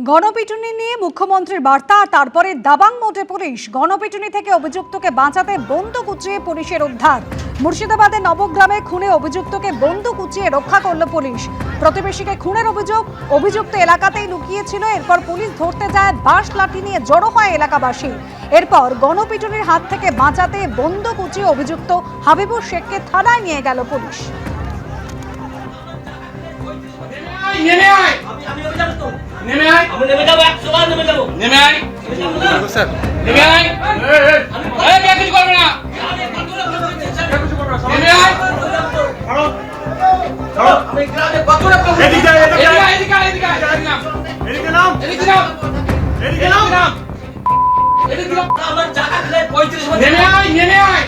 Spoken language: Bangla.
গণপিটুনি নিয়ে মুখ্যমন্ত্রীর বার্তা, তারপরে দাবাং মোড়ে পুলিশ। গণপিটুনি থেকে অভিযুক্তকে বাঁচাতে বন্দুক উঁচিয়ে পুলিশের উদ্ধার। মুর্শিদাবাদের নবগ্রামে খুনে অভিযুক্তকে বন্দুক উঁচিয়ে রক্ষা করল পুলিশ। প্রতিবেশীকে খুনের অভিযুক্ত এলাকাতেই লুকিয়েছিল। এরপর পুলিশ ধরতে যায়, বাঁশ লাঠি নিয়ে জড়ো হয় এলাকাবাসী। এরপর গণপিটুনির হাত থেকে বাঁচাতে বন্দুক উঁচিয়ে অভিযুক্ত হাবিবুর শেখকে থানায় নিয়ে গেল পুলিশ। নেমে আয়, আমি নেমে যাবো, 100 বার নেমে যাবো। নেমে আয় স্যার, নেমে আয়। এই কে কিছু করবে না, নেমে আয়। ছাড়ো ছাড়ো, আমি গ্রামে কত রকম এদিকে আয়, এদিকে আয়, এদিকে আয়, এদিকে আয়, এদিকে নাম, এদিকে নাম, এদিকে নাম, এদিকে নাম। আমার জায়গা খেলে 35 বছর। নেমে আয়, নেমে আয়।